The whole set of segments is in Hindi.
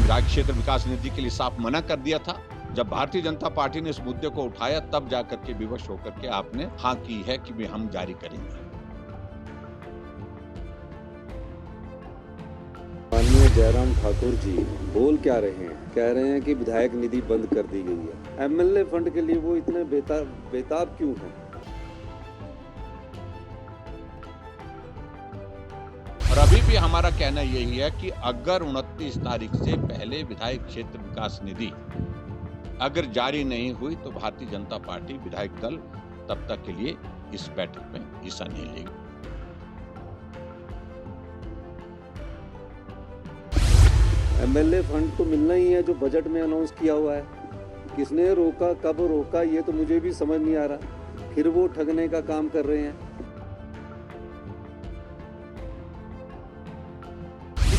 विधायक क्षेत्र विकास निधि के लिए साफ मना कर दिया था। जब भारतीय जनता पार्टी ने इस मुद्दे को उठाया तब जाकर के विवश होकर के आपने हाँ की है कि हम जारी करेंगे। माननीय जयराम ठाकुर जी बोल क्या रहे हैं? कह रहे हैं कि विधायक निधि बंद कर दी गई है। एमएलए फंड के लिए वो इतने बेताब क्यों हैं? और अभी भी हमारा कहना यही है कि अगर 29 तारीख से पहले विधायक क्षेत्र विकास निधि अगर जारी नहीं हुई तो भारतीय जनता पार्टी विधायक दल तब तक के लिए इस बैठक में हिस्सा नहीं लेगी। एमएलए फंड तो मिलना ही है जो बजट में अनाउंस किया हुआ है। किसने रोका, कब रोका, ये तो मुझे भी समझ नहीं आ रहा। फिर वो ठगने का काम कर रहे हैं।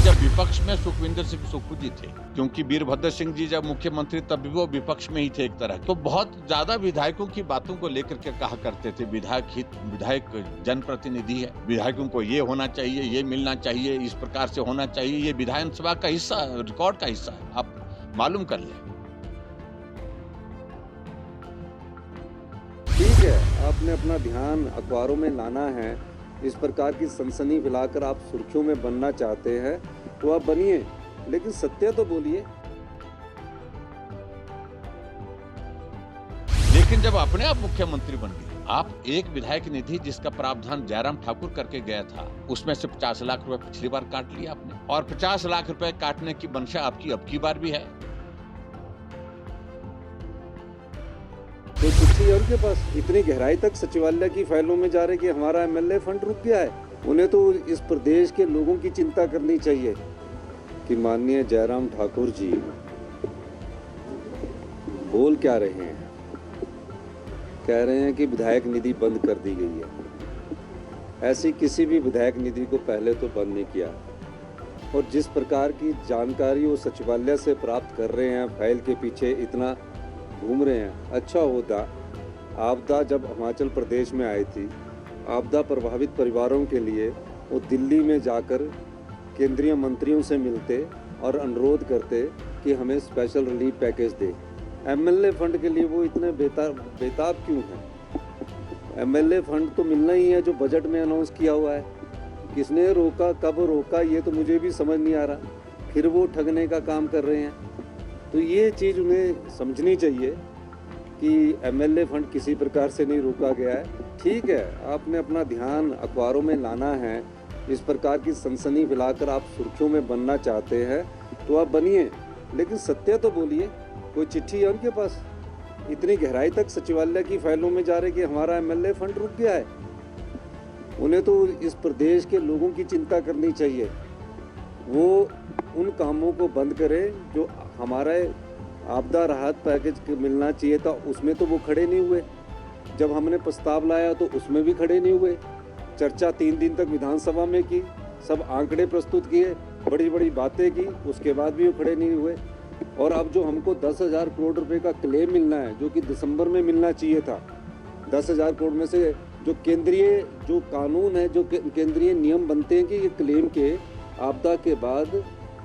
जब विपक्ष में सुखविंदर सिंह सुक्खू जी थे, क्योंकि वीरभद्र सिंह जी जब मुख्यमंत्री तब भी वो विपक्ष में ही थे एक तरह, तो बहुत ज्यादा विधायकों की बातों को लेकर के कहा करते थे विधायक जनप्रतिनिधि है, विधायकों को ये होना चाहिए, ये मिलना चाहिए, इस प्रकार से होना चाहिए। ये विधानसभा का हिस्सा, रिकॉर्ड का हिस्सा है, आप मालूम कर लें। ठीक है, आपने अपना ध्यान अखबारों में लाना है। इस प्रकार की सनसनी फैलाकर आप सुर्खियों में बनना चाहते हैं तो आप बनिए, लेकिन सत्य तो बोलिए। लेकिन जब अपने आप मुख्यमंत्री बन गए, आप एक विधायक निधि जिसका प्रावधान जयराम ठाकुर करके गया था, उसमें से 50 लाख रुपए पिछली बार काट लिया आपने, और 50 लाख रुपए काटने की मंशा आपकी अब की बार भी है। तो चिट्ठी है उनके पास, इतनी गहराई तक सचिवालय की फाइलों में जा रहे कि हमारा एमएलए फंड रुक गया है। उन्हें तो इस प्रदेश के लोगों की चिंता करनी चाहिए कि माननीय जयराम ठाकुर जी बोल क्या रहे हैं? कह रहे हैं कि विधायक निधि बंद कर दी गई है। ऐसी किसी भी विधायक निधि को पहले तो बंद नहीं किया, और जिस प्रकार की जानकारी वो सचिवालय से प्राप्त कर रहे हैं, फाइल के पीछे इतना घूम रहे हैं। अच्छा होता आपदा जब हिमाचल प्रदेश में आई थी, आपदा प्रभावित परिवारों के लिए वो दिल्ली में जाकर केंद्रीय मंत्रियों से मिलते और अनुरोध करते कि हमें स्पेशल रिलीफ पैकेज दे। एमएलए फंड के लिए वो इतने बेताब क्यों हैं? एमएलए फंड तो मिलना ही है जो बजट में अनाउंस किया हुआ है। किसने रोका, कब रोका, ये तो मुझे भी समझ नहीं आ रहा। फिर वो ठगने का काम कर रहे हैं। तो ये चीज़ उन्हें समझनी चाहिए कि एमएलए फंड किसी प्रकार से नहीं रोका गया है। ठीक है, आपने अपना ध्यान अखबारों में लाना है। इस प्रकार की सनसनी फैलाकर आप सुर्खियों में बनना चाहते हैं तो आप बनिए, लेकिन सत्य तो बोलिए। कोई चिट्ठी है उनके पास, इतनी गहराई तक सचिवालय की फाइलों में जा रहे कि हमारा एमएलए फंड रुक गया है। उन्हें तो इस प्रदेश के लोगों की चिंता करनी चाहिए। वो उन कामों को बंद करें जो हमारा आपदा राहत पैकेज मिलना चाहिए था, उसमें तो वो खड़े नहीं हुए। जब हमने प्रस्ताव लाया तो उसमें भी खड़े नहीं हुए। चर्चा 3 दिन तक विधानसभा में की, सब आंकड़े प्रस्तुत किए, बड़ी बड़ी बातें की, उसके बाद भी वो खड़े नहीं हुए। और अब जो हमको 10,000 करोड़ रुपए का क्लेम मिलना है, जो कि दिसंबर में मिलना चाहिए था, 10,000 करोड़ में से जो केंद्रीय जो कानून है, जो केंद्रीय नियम बनते हैं कि ये क्लेम के आपदा के बाद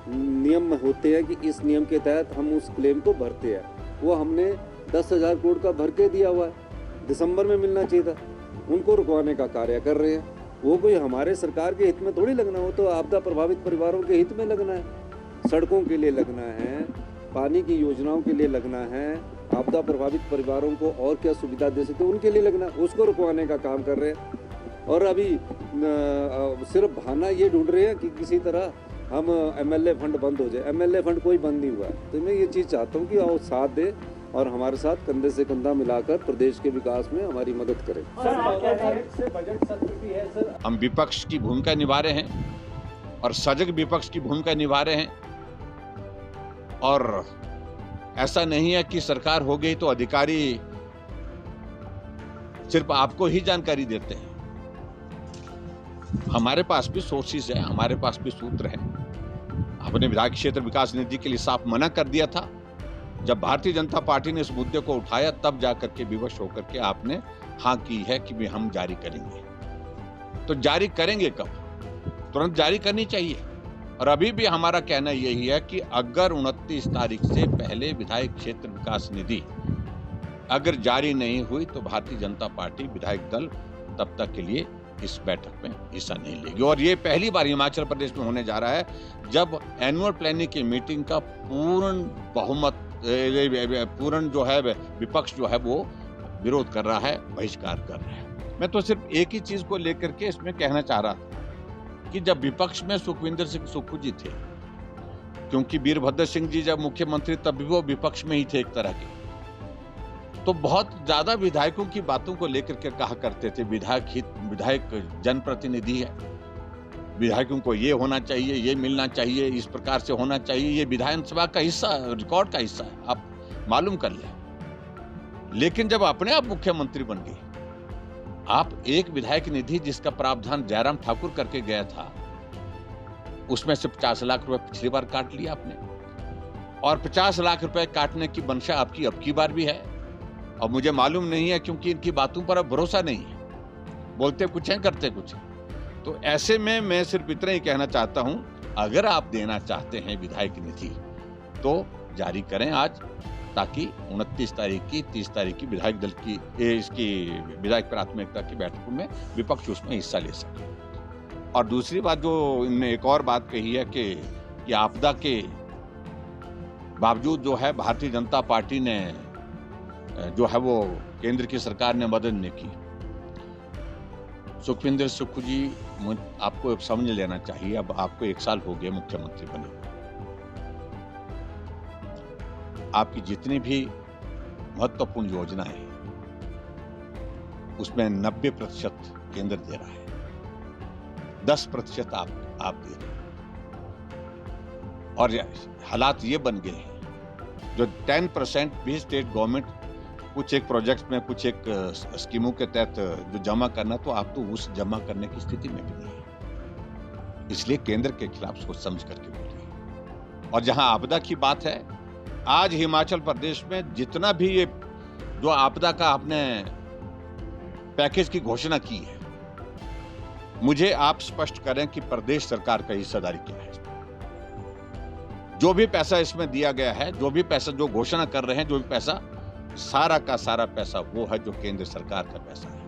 नियम होते हैं कि इस नियम के तहत हम उस क्लेम को भरते हैं, वो हमने 10,000 करोड़ का भर के दिया हुआ है। दिसंबर में मिलना चाहिए था, उनको रुकवाने का कार्य कर रहे हैं। वो कोई हमारे सरकार के हित में थोड़ी लगना हो, तो आपदा प्रभावित परिवारों के हित में लगना है, सड़कों के लिए लगना है, पानी की योजनाओं के लिए लगना है, आपदा प्रभावित परिवारों को और क्या सुविधा दे सकते उनके लिए लगना, उसको रुकवाने का काम कर रहे हैं। और अभी सिर्फ बहाना ये ढूंढ रहे हैं कि किसी तरह हम एमएलए फंड बंद हो जाए। एमएलए फंड कोई बंद नहीं हुआ है। तो मैं ये चीज़ चाहता हूँ कि आप साथ दे और हमारे साथ कंधे से कंधा मिलाकर प्रदेश के विकास में हमारी मदद करें। हम विपक्ष की भूमिका निभा रहे हैं और सजग विपक्ष की भूमिका निभा रहे हैं, और ऐसा नहीं है कि सरकार हो गई तो अधिकारी सिर्फ आपको ही जानकारी देते हैं। हमारे पास भी सोर्सेज है, हमारे पास भी सूत्र है। आपने विधायक क्षेत्र विकास निधि के लिए साफ मना कर दिया था। जब भारतीय जनता पार्टी ने इस मुद्दे को उठाया तब जाकर के विवश होकर के आपने हाँ की है कि हम जारी करेंगे। तो जारी करेंगे कब? तुरंत जारी करनी चाहिए। और अभी भी हमारा कहना यही है कि अगर 29 तारीख से पहले विधायक क्षेत्र विकास निधि अगर जारी नहीं हुई तो भारतीय जनता पार्टी विधायक दल तब तक के लिए इस बैठक में हिस्सा नहीं लेगी। और ये पहली बार हिमाचल प्रदेश में होने जा रहा है जब एनुअल प्लानिंग की मीटिंग का पूर्ण बहुमत पूर्ण जो है विपक्ष जो है वो विरोध कर रहा है, बहिष्कार कर रहा है। मैं तो सिर्फ एक ही चीज को लेकर के इसमें कहना चाह रहा था कि जब विपक्ष में सुखविंदर सिंह सुक्खू जी थे, क्योंकि वीरभद्र सिंह जी जब मुख्यमंत्री तब भी वो विपक्ष में ही थे एक तरह के, तो बहुत ज्यादा विधायकों की बातों को लेकर के कहा करते थे विधायक जनप्रतिनिधि है, विधायकों को ये होना चाहिए, ये मिलना चाहिए, इस प्रकार से होना चाहिए, ये विधानसभा का हिस्सा, रिकॉर्ड का हिस्सा है, आप मालूम कर लें। लेकिन जब अपने आप मुख्यमंत्री बन गए, आप एक विधायक निधि जिसका प्रावधान जयराम ठाकुर करके गया था, उसमें से 50 लाख रुपए पिछली बार काट लिया आपने, और 50 लाख रुपए काटने की मंशा आपकी अब की बार भी है। और मुझे मालूम नहीं है क्योंकि इनकी बातों पर अब भरोसा नहीं है, बोलते कुछ हैं करते कुछ हैं। तो ऐसे में मैं सिर्फ इतना ही कहना चाहता हूं, अगर आप देना चाहते हैं विधायक निधि तो जारी करें आज, ताकि 29 तारीख की 30 तारीख की विधायक दल की इसकी विधायक प्राथमिकता की बैठकों में विपक्ष उसमें हिस्सा ले सके। और दूसरी बात जो इनने एक और बात कही है कि आपदा के बावजूद जो है भारतीय जनता पार्टी ने जो है वो केंद्र की सरकार ने मदद नहीं की। सुखविंदर सुक्खू जी, आपको समझ लेना चाहिए, अब आपको 1 साल हो गए मुख्यमंत्री बने, आपकी जितनी भी महत्वपूर्ण योजनाएं हैं उसमें 90% केंद्र दे रहा है, 10% आप दे रहे हैं। और हालात ये बन गए हैं जो 10% भी स्टेट गवर्नमेंट कुछ एक प्रोजेक्ट में, कुछ एक स्कीमों के तहत जो जमा करना, तो आप तो उस जमा करने की स्थिति में भी नहीं है। इसलिए केंद्र के खिलाफ सोच समझ करके बोलिए। और जहां आपदा की बात है, आज हिमाचल प्रदेश में जितना भी ये जो आपदा का आपने पैकेज की घोषणा की है, मुझे आप स्पष्ट करें कि प्रदेश सरकार का हिस्सेदारी क्या है इसमें। जो भी पैसा इसमें दिया गया है, जो भी पैसा जो घोषणा कर रहे हैं, जो भी पैसा, सारा का सारा पैसा वो है जो केंद्र सरकार का पैसा है।